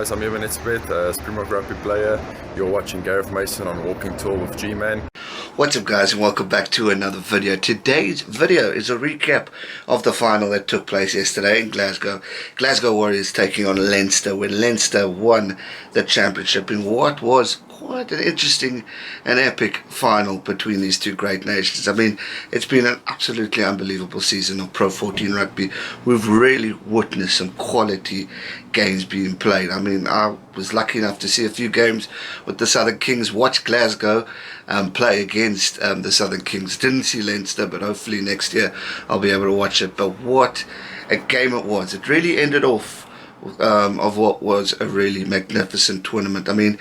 Guys, I'm Evan Etzebeth, a Springbok rugby player. You're watching Gareth Mason on Walking Tour with G-Man. What's up guys, and welcome back to another video. Today's video is a recap of the final that took place yesterday in Glasgow. Glasgow Warriors taking on Leinster, where Leinster won the championship in what was quite an interesting and epic final between these two great nations. I mean, it's been an absolutely unbelievable season of Pro 14 rugby. We've really witnessed some quality games being played. I mean, I was lucky enough to see a few games with the Southern Kings, watch Glasgow play against the Southern Kings. Didn't see Leinster, but hopefully next year I'll be able to watch it. But what a game it was. It really ended off of what was a really magnificent tournament. I mean,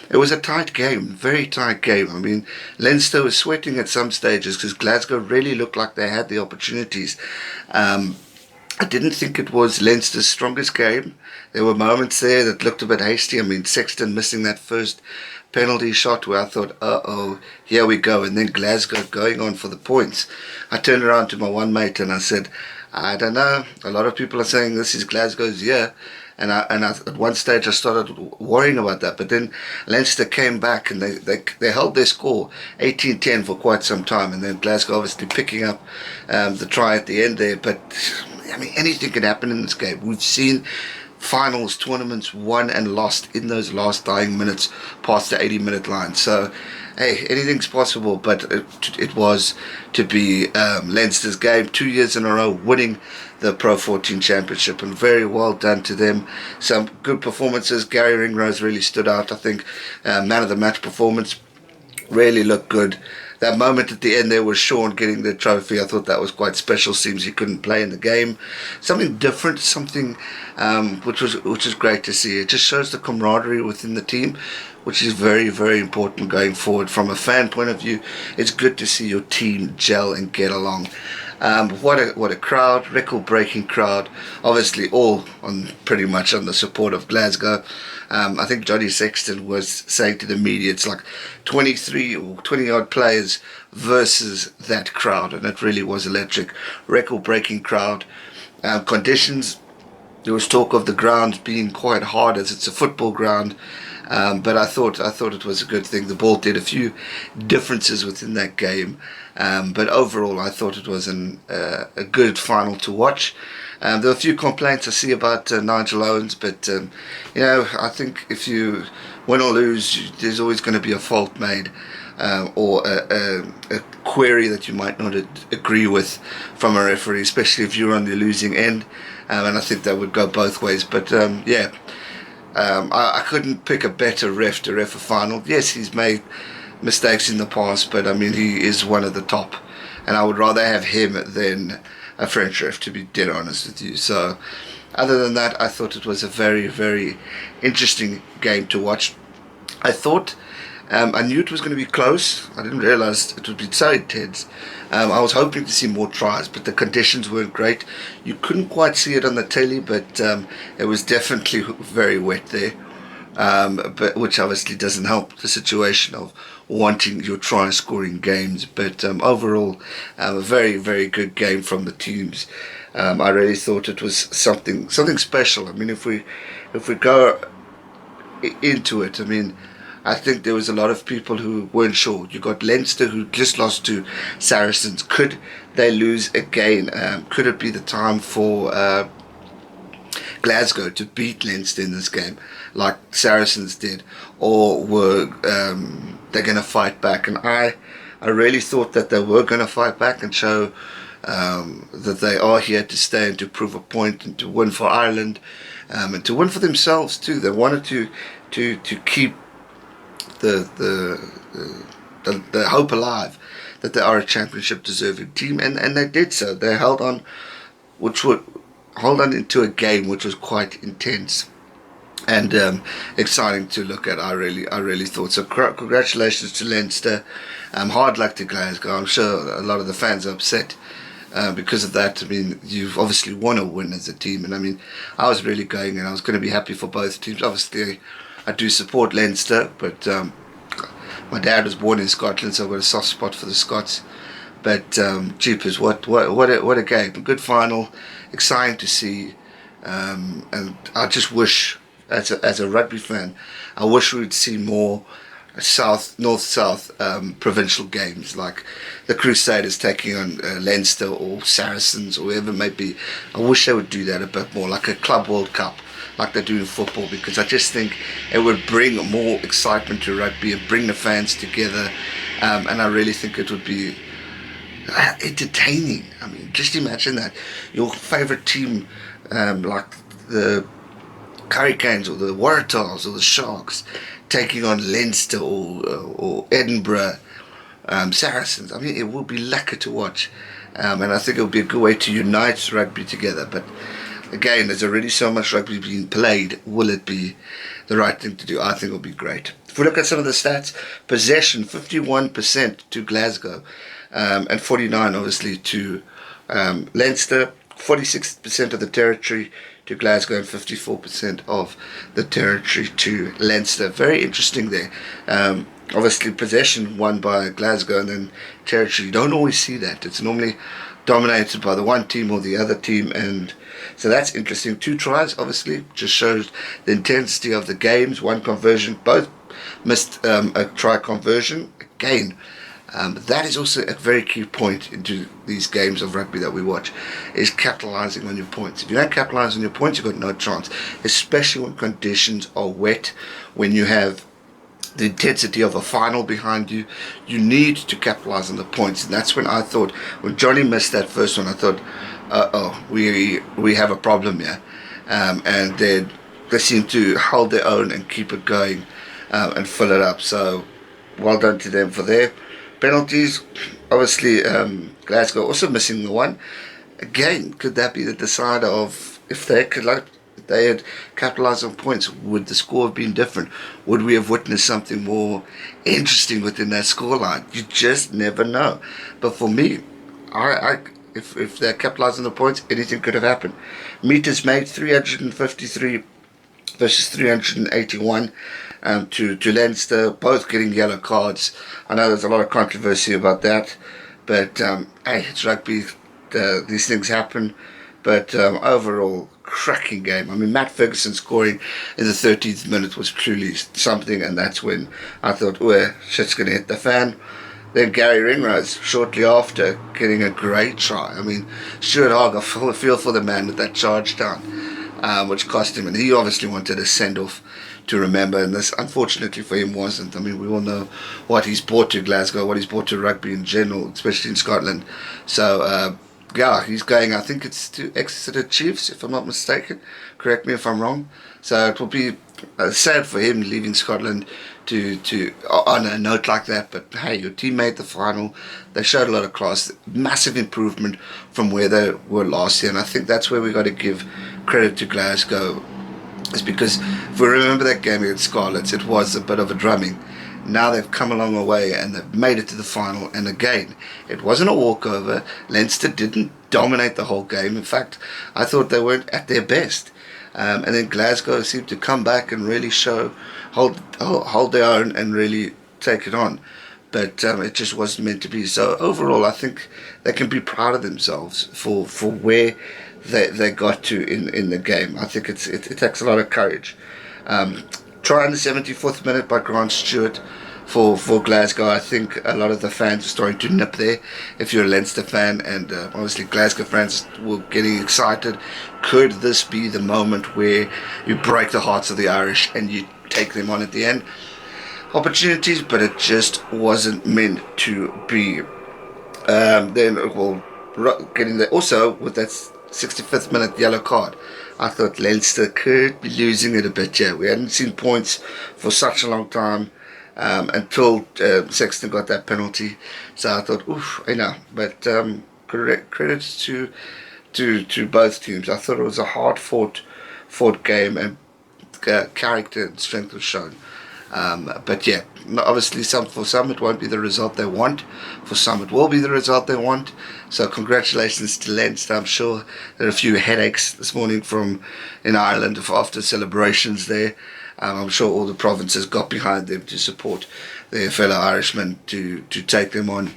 it was a tight game, very tight game. I mean, Leinster was sweating at some stages because Glasgow really looked like they had the opportunities. I didn't think it was Leinster's strongest game. There were moments there that looked a bit hasty. I mean, Sexton missing that first penalty shot where I thought, uh-oh, here we go. And then Glasgow going on for the points. I turned around to my one mate and I said, I don't know. A lot of people are saying this is Glasgow's year. And at one stage I started worrying about that, but then Leinster came back and they held their score 18-10 for quite some time, and then Glasgow obviously picking up the try at the end there. But I mean, anything can happen in this game. We've seen finals, tournaments won and lost in those last dying minutes past the 80-minute line. So hey, anything's possible, but it was to be Leinster's game, 2 years in a row winning the Pro 14 championship, and very well done to them. Some good performances. Garry Ringrose really stood out. I think man of the match performance, really looked good. That moment at the end there was Cian getting the trophy. I thought that was quite special. Seems he couldn't play in the game. Something different, something which was great to see. It just shows the camaraderie within the team, which is very, very important going forward. From a fan point of view, it's good to see your team gel and get along. What a crowd, record-breaking crowd. Obviously, all pretty much on the support of Glasgow. I think Johnny Sexton was saying to the media, it's like 23 or 20 odd players versus that crowd, and it really was electric. Record-breaking crowd. Conditions. There was talk of the ground being quite hard as it's a football ground. But I thought it was a good thing. The ball did a few differences within that game, but overall I thought it was a good final to watch. There were a few complaints I see about Nigel Owens, but you know, I think if you win or lose, there's always going to be a fault made, or a query that you might not agree with from a referee, especially if you're on the losing end, and I think that would go both ways. But yeah. I couldn't pick a better ref to ref a final. Yes, he's made mistakes in the past, but I mean, he is one of the top, and I would rather have him than a French ref, to be dead honest with you. So other than that, I thought it was a very, very interesting game to watch. I knew it was going to be close. I didn't realize it would be so intense. I was hoping to see more tries, but the conditions weren't great. You couldn't quite see it on the telly, but it was definitely very wet there, but which obviously doesn't help the situation of wanting your try-scoring games. But overall, a very, very good game from the teams. I really thought it was something special. I mean, if we go into it, I mean, I think there was a lot of people who weren't sure. You got Leinster, who just lost to Saracens. Could they lose again? Could it be the time for Glasgow to beat Leinster in this game, like Saracens did, or were they going to fight back? And I really thought that they were going to fight back and show that they are here to stay and to prove a point and to win for Ireland, and to win for themselves too. They wanted to keep the hope alive that they are a championship deserving team, and they did so. They held on into a game which was quite intense and exciting to look at. I really thought so. Congratulations to Leinster. Hard luck to Glasgow. I'm sure a lot of the fans are upset because of that. I mean, you've obviously won a win as a team, and I mean, I was really going, and I was going to be happy for both teams. Obviously, I do support Leinster, but my dad was born in Scotland, so I've got a soft spot for the Scots. But jeepers, what a game! A good final, exciting to see, and I just wish as a rugby fan, I wish we'd see more north-south provincial games, like the Crusaders taking on Leinster or Saracens or whoever it may be. I wish they would do that a bit more, like a Club World Cup, like they do in football, because I just think it would bring more excitement to rugby and bring the fans together, and I really think it would be entertaining. I mean, just imagine that your favourite team, like the Hurricanes or the Waratahs or the Sharks, taking on Leinster or Edinburgh Saracens. I mean, it will be lekker to watch, and I think it will be a good way to unite rugby together. But again, there's already so much rugby being played. Will it be the right thing to do? I think it will be great. If we look at some of the stats, possession 51% to Glasgow, and 49 obviously to Leinster. 46% of the territory to Glasgow and 54% of the territory to Leinster. Very interesting there. Obviously possession won by Glasgow, and then territory. You don't always see that. It's normally dominated by the one team or the other team, and so that's interesting. 2 tries obviously just shows the intensity of the games. 1 conversion, both missed a try conversion again. That is also a very key point into these games of rugby that we watch, is capitalising on your points. If you don't capitalise on your points, you've got no chance, especially when conditions are wet, when you have the intensity of a final behind you. You need to capitalise on the points, and that's when I thought, when Johnny missed that first one, I thought, we have a problem here, and they seem to hold their own and keep it going, and fill it up. So well done to them for their penalties. Obviously Glasgow also missing the one. Again, could that be the decider of if they had capitalised on points, would the score have been different? Would we have witnessed something more interesting within that scoreline? You just never know. But for me, if they're capitalising the points, anything could have happened. Meters made 353 versus 381 to Leinster, both getting yellow cards. I know there's a lot of controversy about that, but hey, it's rugby. These things happen. But overall, cracking game. I mean, Matt Ferguson scoring in the 13th minute was truly something, and that's when I thought, shit's going to hit the fan. Then Garry Ringrose, shortly after, getting a great try. I mean, Stuart Hogg, I feel for the man with that charge down, which cost him, and he obviously wanted a send-off to remember, and this, unfortunately for him, wasn't. I mean, we all know what he's brought to Glasgow, what he's brought to rugby in general, especially in Scotland. So, yeah, he's going, I think it's to Exeter Chiefs, if I'm not mistaken. Correct me if I'm wrong. So it will be sad for him leaving Scotland to on a note like that. But hey, your team made the final. They showed a lot of class, massive improvement from where they were last year, and I think that's where we got to give credit to Glasgow. Is because if we remember that game against Scarlets, it was a bit of a drumming. Now they've come a long way and they've made it to the final, and again, it wasn't a walkover. Leinster didn't dominate the whole game. In fact, I thought they weren't at their best. And then Glasgow seemed to come back and really hold their own and really take it on. But it just wasn't meant to be. So overall, I think they can be proud of themselves for where they got to in the game. I think it takes a lot of courage. Try in the 74th minute by Grant Stewart for Glasgow. I think a lot of the fans are starting to nip there. If you're a Leinster fan, and obviously Glasgow fans were getting excited, could this be the moment where you break the hearts of the Irish and you take them on at the end? Opportunities, but it just wasn't meant to be. Then, well, getting there also with that 65th minute yellow card, I thought Leinster could be losing it a bit. Yeah, we hadn't seen points for such a long time until Sexton got that penalty. So I thought, oof, But credits to both teams. I thought it was a hard fought game, and character and strength was shown. But yeah, obviously for some it won't be the result they want. For some it will be the result they want. So congratulations to Leinster. I'm sure there are a few headaches this morning in Ireland after celebrations there. I'm sure all the provinces got behind them to support their fellow Irishmen to take them on.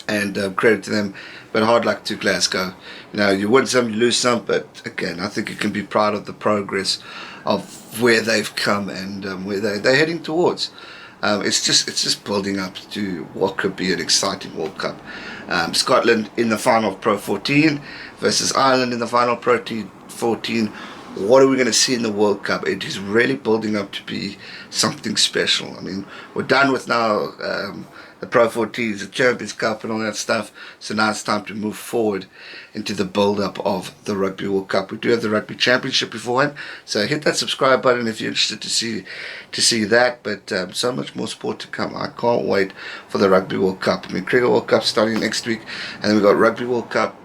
and credit to them, but hard luck to Glasgow. You know, you win some, you lose some, but again, I think you can be proud of the progress of where they've come and where they're heading towards. It's just building up to what could be an exciting World Cup. Scotland in the final of Pro 14 versus Ireland in the final of Pro 14. What are we going to see in the World Cup? It is really building up to be something special. I mean, we're done with now the Pro 14s, the Champions Cup and all that stuff. So now it's time to move forward into the build-up of the Rugby World Cup. We do have the Rugby Championship beforehand, so hit that subscribe button if you're interested to see that. But so much more sport to come. I can't wait for the Rugby World Cup. I mean, Cricket World Cup starting next week, and then we got Rugby World Cup.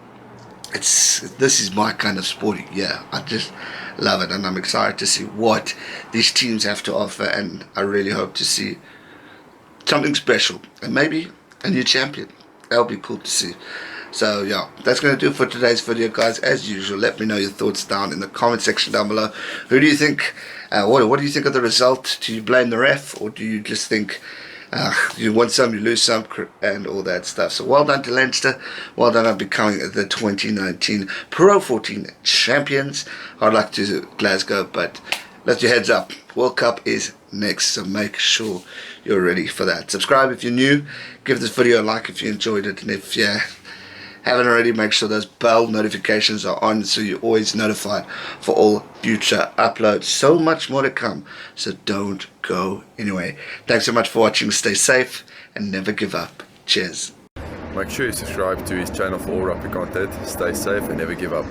This is my kind of sporting. Yeah, I just love it, and I'm excited to see what these teams have to offer, and I really hope to see something special and maybe a new champion. That'll be cool to see. So yeah, that's going to do it for today's video, guys. As usual, let me know your thoughts down in the comment section down below. Who do you think, what do you think of the result? Do you blame the ref, or do you just think you win some, you lose some, and all that stuff? So well done to Leinster, well done on becoming the 2019 Pro 14 champions. Hard luck to Glasgow, but let your heads up, World Cup is next, so make sure you're ready for that. Subscribe if you're new, give this video a like if you enjoyed it, and if you haven't already, make sure those bell notifications are on so you're always notified for all future uploads. So much more to come, so don't go anywhere. Thanks so much for watching. Stay safe and never give up. Cheers. Make sure you subscribe to his channel for all rugby content. Stay safe and never give up.